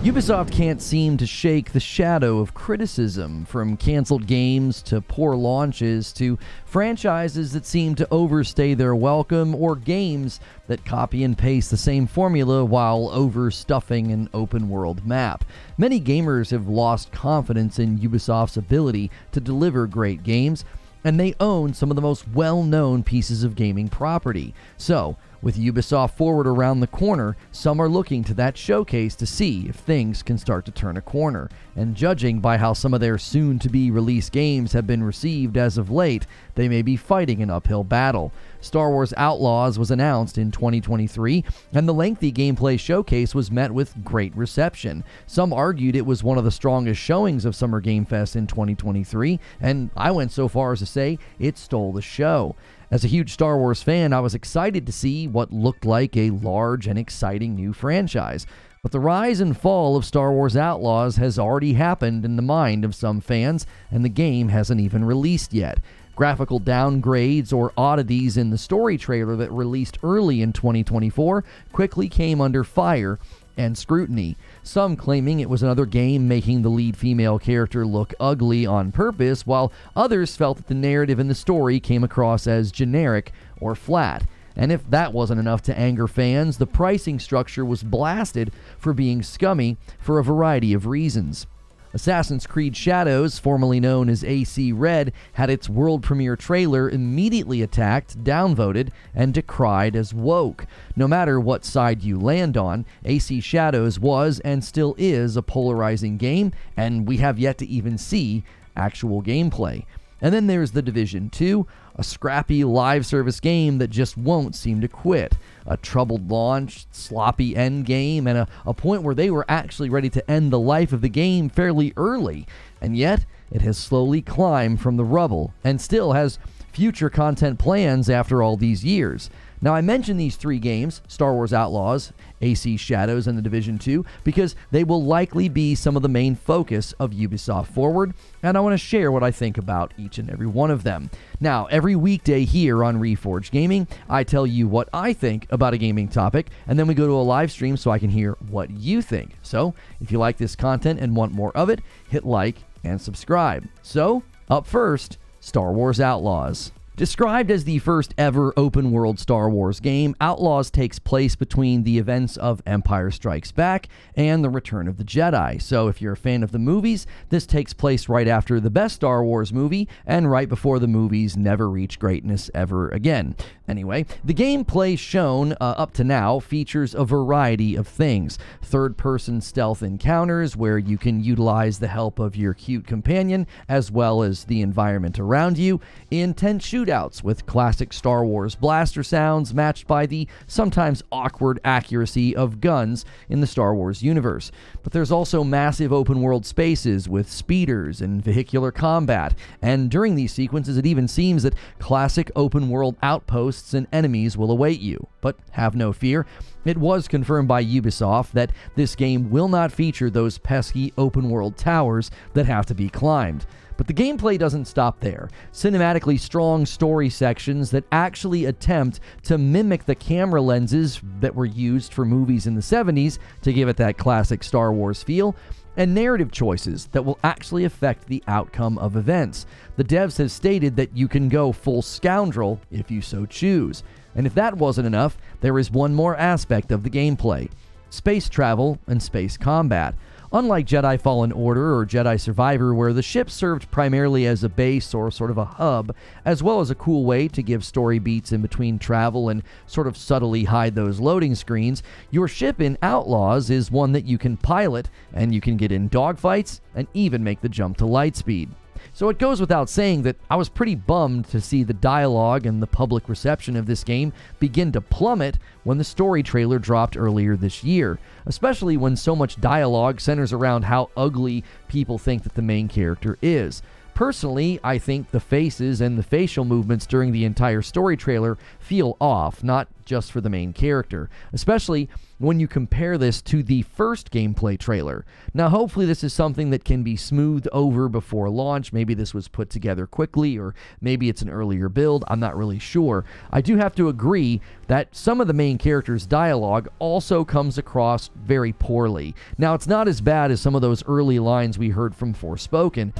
Ubisoft can't seem to shake the shadow of criticism, from canceled games to poor launches to franchises that seem to overstay their welcome, or games that copy and paste the same formula while overstuffing an open-world map. Many gamers have lost confidence in Ubisoft's ability to deliver great games, and they own some of the most well-known pieces of gaming property. So, with Ubisoft Forward around the corner, some are looking to that showcase to see if things can start to turn a corner. And judging by how some of their soon-to-be-released games have been received as of late, they may be fighting an uphill battle. Star Wars Outlaws was announced in 2023, and the lengthy gameplay showcase was met with great reception. Some argued it was one of the strongest showings of Summer Game Fest in 2023, and I went so far as to say it stole the show. As a huge Star Wars fan, I was excited to see what looked like a large and exciting new franchise. But the rise and fall of Star Wars Outlaws has already happened in the mind of some fans, and the game hasn't even released yet. Graphical downgrades or oddities in the story trailer that released early in 2024 quickly came under fire and scrutiny, some claiming it was another game making the lead female character look ugly on purpose, while others felt that the narrative in the story came across as generic or flat. And if that wasn't enough to anger fans, the pricing structure was blasted for being scummy for a variety of reasons. Assassin's Creed Shadows, formerly known as AC Red, had its world premiere trailer immediately attacked, downvoted, and decried as woke. No matter what side you land on, AC Shadows was and still is a polarizing game, and we have yet to even see actual gameplay. And then there's The Division 2, a scrappy live service game that just won't seem to quit. A troubled launch, sloppy end game, and a point where they were actually ready to end the life of the game fairly early. And yet, it has slowly climbed from the rubble and still has future content plans after all these years. Now, I mention these three games, Star Wars Outlaws, AC Shadows, and The Division 2, because they will likely be some of the main focus of Ubisoft Forward, and I want to share what I think about each and every one of them. Now, every weekday here on Reforge Gaming, I tell you what I think about a gaming topic, and then we go to a live stream so I can hear what you think. So, if you like this content and want more of it, hit like and subscribe. So, up first, Star Wars Outlaws. Described as the first ever open-world Star Wars game, Outlaws takes place between the events of Empire Strikes Back and The Return of the Jedi. So if you're a fan of the movies, this takes place right after the best Star Wars movie and right before the movies never reach greatness ever again. Anyway, the gameplay shown up to now features a variety of things. Third-person stealth encounters where you can utilize the help of your cute companion as well as the environment around you. Intense shootouts with classic Star Wars blaster sounds matched by the sometimes awkward accuracy of guns in the Star Wars universe. But there's also massive open-world spaces with speeders and vehicular combat, and during these sequences it even seems that classic open-world outposts and enemies will await you. But have no fear, it was confirmed by Ubisoft that this game will not feature those pesky open-world towers that have to be climbed. But the gameplay doesn't stop there. Cinematically strong story sections that actually attempt to mimic the camera lenses that were used for movies in the 70s to give it that classic Star Wars feel, and narrative choices that will actually affect the outcome of events. The devs have stated that you can go full scoundrel if you so choose. And if that wasn't enough, there is one more aspect of the gameplay: space travel and space combat. Unlike Jedi Fallen Order or Jedi Survivor, where the ship served primarily as a base or sort of a hub, as well as a cool way to give story beats in between travel and sort of subtly hide those loading screens, your ship in Outlaws is one that you can pilot, and you can get in dogfights and even make the jump to lightspeed. So it goes without saying that I was pretty bummed to see the dialogue and the public reception of this game begin to plummet when the story trailer dropped earlier this year, especially when so much dialogue centers around how ugly people think that the main character is. Personally, I think the faces and the facial movements during the entire story trailer feel off, not just for the main character, especially when you compare this to the first gameplay trailer. Now, hopefully this is something that can be smoothed over before launch. Maybe this was put together quickly, or maybe it's an earlier build. I'm not really sure. I do have to agree that some of the main character's dialogue also comes across very poorly. Now, it's not as bad as some of those early lines we heard from Forspoken.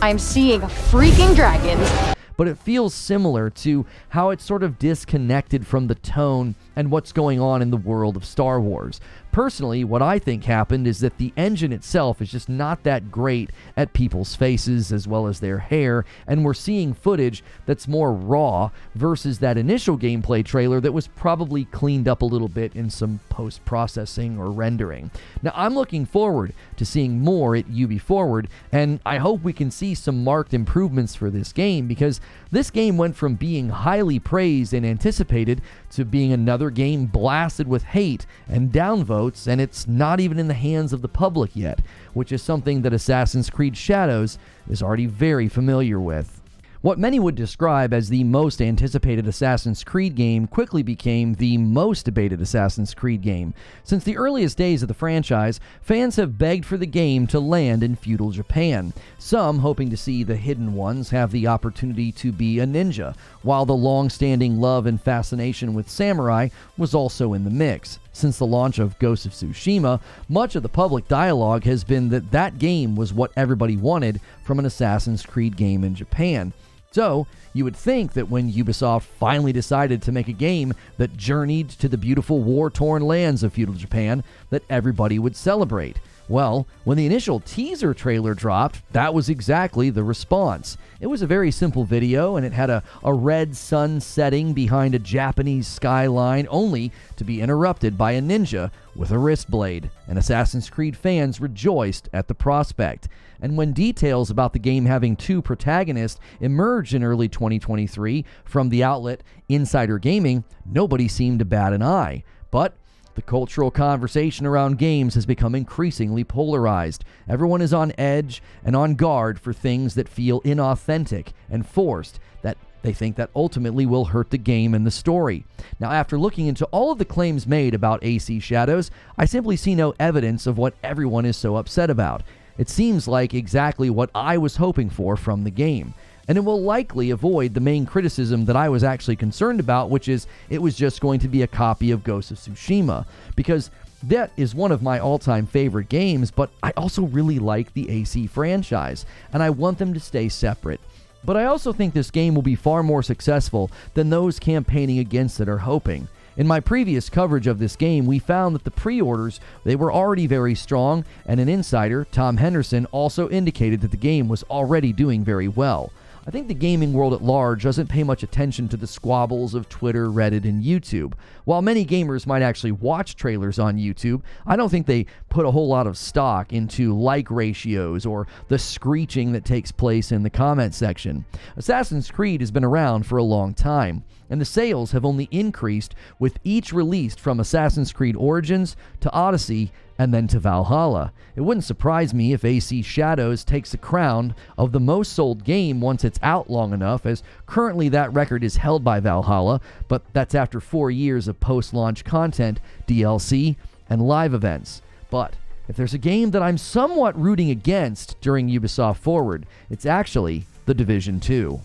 I'm seeing freaking dragons. But it feels similar to how it's sort of disconnected from the tone and what's going on in the world of Star Wars. Personally, what I think happened is that the engine itself is just not that great at people's faces as well as their hair, and we're seeing footage that's more raw versus that initial gameplay trailer that was probably cleaned up a little bit in some post-processing or rendering. Now, I'm looking forward to seeing more at Ubisoft Forward, and I hope we can see some marked improvements for this game, because this game went from being highly praised and anticipated to being another game blasted with hate and downvotes, and it's not even in the hands of the public yet, which is something that Assassin's Creed Shadows is already very familiar with. What many would describe as the most anticipated Assassin's Creed game quickly became the most debated Assassin's Creed game. Since the earliest days of the franchise, fans have begged for the game to land in feudal Japan, some hoping to see the Hidden Ones have the opportunity to be a ninja, while the long-standing love and fascination with samurai was also in the mix. Since the launch of Ghost of Tsushima, much of the public dialogue has been that that game was what everybody wanted from an Assassin's Creed game in Japan. So, you would think that when Ubisoft finally decided to make a game that journeyed to the beautiful war-torn lands of feudal Japan, that everybody would celebrate. Well, when the initial teaser trailer dropped, that was exactly the response. It was a very simple video, and it had a red sun setting behind a Japanese skyline, only to be interrupted by a ninja with a wrist blade, and Assassin's Creed fans rejoiced at the prospect. And when details about the game having two protagonists emerged in early 2023 from the outlet Insider Gaming, nobody seemed to bat an eye. But the cultural conversation around games has become increasingly polarized. Everyone is on edge and on guard for things that feel inauthentic and forced, that they think that ultimately will hurt the game and the story. Now, after looking into all of the claims made about AC Shadows, I simply see no evidence of what everyone is so upset about. It seems like exactly what I was hoping for from the game. And it will likely avoid the main criticism that I was actually concerned about, which is it was just going to be a copy of Ghost of Tsushima, because that is one of my all-time favorite games, but I also really like the AC franchise, and I want them to stay separate. But I also think this game will be far more successful than those campaigning against it are hoping. In my previous coverage of this game, we found that the pre-orders, they were already very strong, and an insider, Tom Henderson, also indicated that the game was already doing very well. I think the gaming world at large doesn't pay much attention to the squabbles of Twitter, Reddit, and YouTube. While many gamers might actually watch trailers on YouTube, I don't think they put a whole lot of stock into like ratios or the screeching that takes place in the comment section. Assassin's Creed has been around for a long time, and the sales have only increased with each release from Assassin's Creed Origins to Odyssey and then to Valhalla. It wouldn't surprise me if AC Shadows takes the crown of the most sold game once it's out long enough, as currently that record is held by Valhalla, but that's after 4 years of post-launch content, DLC, and live events. But if there's a game that I'm somewhat rooting against during Ubisoft Forward, it's actually The Division 2.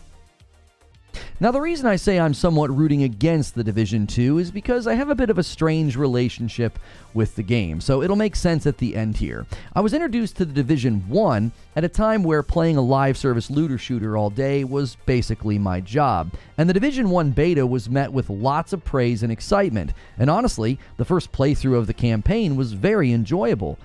Now, the reason I say I'm somewhat rooting against The Division 2 is because I have a bit of a strange relationship with the game, so it'll make sense at the end here. I was introduced to The Division 1 at a time where playing a live service looter shooter all day was basically my job, and The Division 1 beta was met with lots of praise and excitement, and honestly, the first playthrough of the campaign was very enjoyable.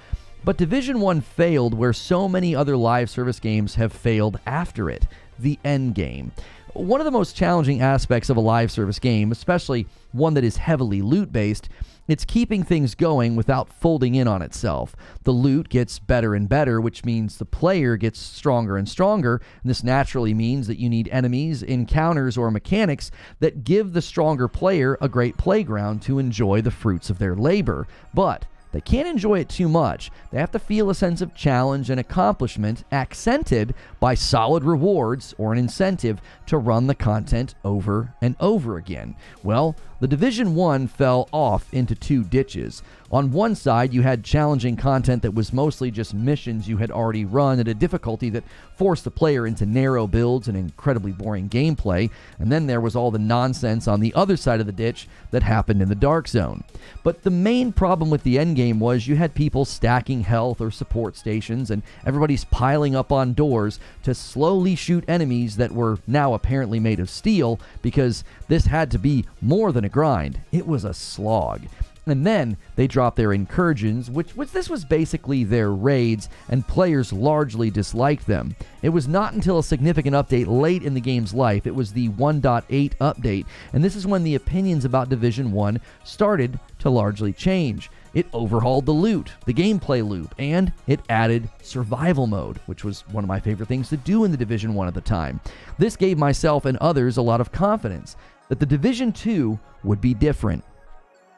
But Division 1 failed where so many other live service games have failed after it: the end game. One of the most challenging aspects of a live service game, especially one that is heavily loot-based, it's keeping things going without folding in on itself. The loot gets better and better, which means the player gets stronger and stronger, and this naturally means that you need enemies, encounters, or mechanics that give the stronger player a great playground to enjoy the fruits of their labor. But they can't enjoy it too much. They have to feel a sense of challenge and accomplishment accented by solid rewards or an incentive to run the content over and over again. Well, The Division 1 fell off into two ditches. On one side, you had challenging content that was mostly just missions you had already run at a difficulty that forced the player into narrow builds and incredibly boring gameplay, and then there was all the nonsense on the other side of the ditch that happened in the Dark Zone. But the main problem with the endgame was you had people stacking health or support stations, and everybody's piling up on doors to slowly shoot enemies that were now apparently made of steel, because this had to be more than a grind. It was a slog. And then they dropped their incursions, which this was basically their raids, and players largely disliked them. It was not until a significant update late in the game's life, it was the 1.8 update, and this is when the opinions about Division 1 started to largely change. It overhauled the loot, the gameplay loop, and it added survival mode, which was one of my favorite things to do in the Division 1 at the time. This gave myself and others a lot of confidence that the Division 2 would be different.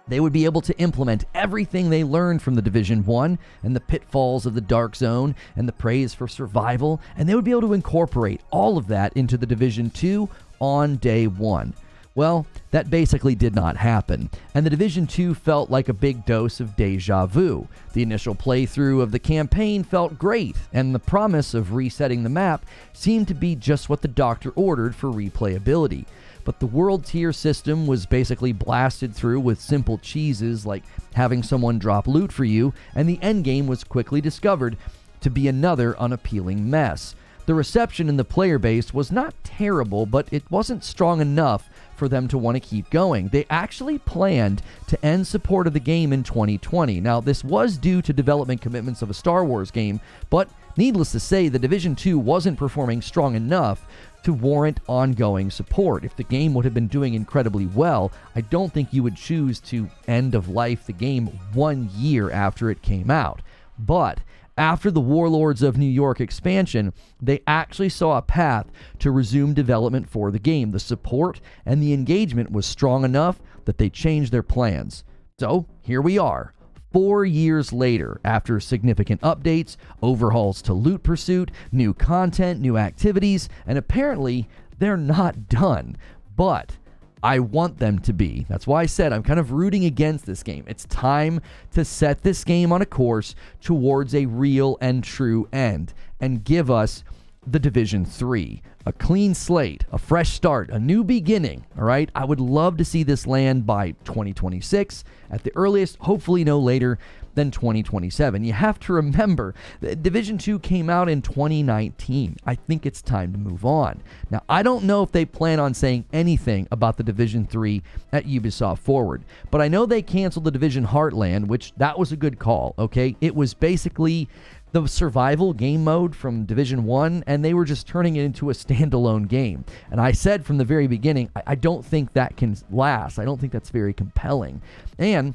They would be able to implement everything they learned from the Division 1 and the pitfalls of the Dark Zone and the praise for survival, and they would be able to incorporate all of that into the Division 2 on day one. Well, that basically did not happen, and the Division 2 felt like a big dose of deja vu. The initial playthrough of the campaign felt great, and the promise of resetting the map seemed to be just what the doctor ordered for replayability. But the world tier system was basically blasted through with simple cheeses like having someone drop loot for you, and the endgame was quickly discovered to be another unappealing mess. The reception in the player base was not terrible, but it wasn't strong enough for them to want to keep going. They actually planned to end support of the game in 2020. Now, this was due to development commitments of a Star Wars game, but needless to say, the Division 2 wasn't performing strong enough to warrant ongoing support. If the game would have been doing incredibly well, I don't think you would choose to end of life the game 1 year after it came out. But after the Warlords of New York expansion, they actually saw a path to resume development for the game. The support and the engagement was strong enough that they changed their plans. So here we are, 4 years later, after significant updates, overhauls to loot pursuit, new content, new activities, and apparently they're not done. But I want them to be. That's why I said I'm kind of rooting against this game. It's time to set this game on a course towards a real and true end and give us the Division 3. A clean slate, a fresh start, a new beginning, all right? I would love to see this land by 2026, at the earliest, hopefully no later than 2027. You have to remember that Division 2 came out in 2019. I think it's time to move on. Now, I don't know if they plan on saying anything about the Division 3 at Ubisoft Forward, but I know they canceled the Division Heartland, which that was a good call, okay? It was basically the survival game mode from Division 1, and they were just turning it into a standalone game. And I said from the very beginning, I don't think that can last. I don't think that's very compelling. And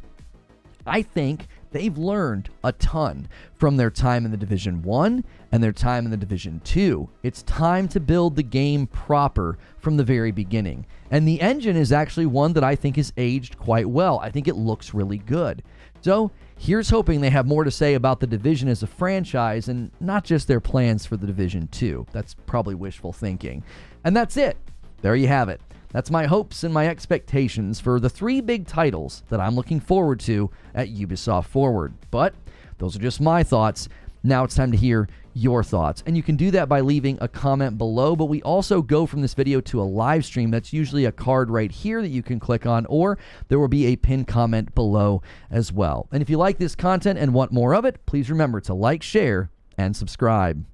I think they've learned a ton from their time in the Division 1 and their time in the Division 2. It's time to build the game proper from the very beginning. And the engine is actually one that I think is aged quite well. I think it looks really good. So here's hoping they have more to say about the Division as a franchise and not just their plans for the Division 2. That's probably wishful thinking. And that's it. There you have it. That's my hopes and my expectations for the 3 big titles that I'm looking forward to at Ubisoft Forward. But those are just my thoughts. Now it's time to hear your thoughts. And you can do that by leaving a comment below, but we also go from this video to a live stream. That's usually a card right here that you can click on, or there will be a pinned comment below as well. And if you like this content and want more of it, please remember to like, share, and subscribe.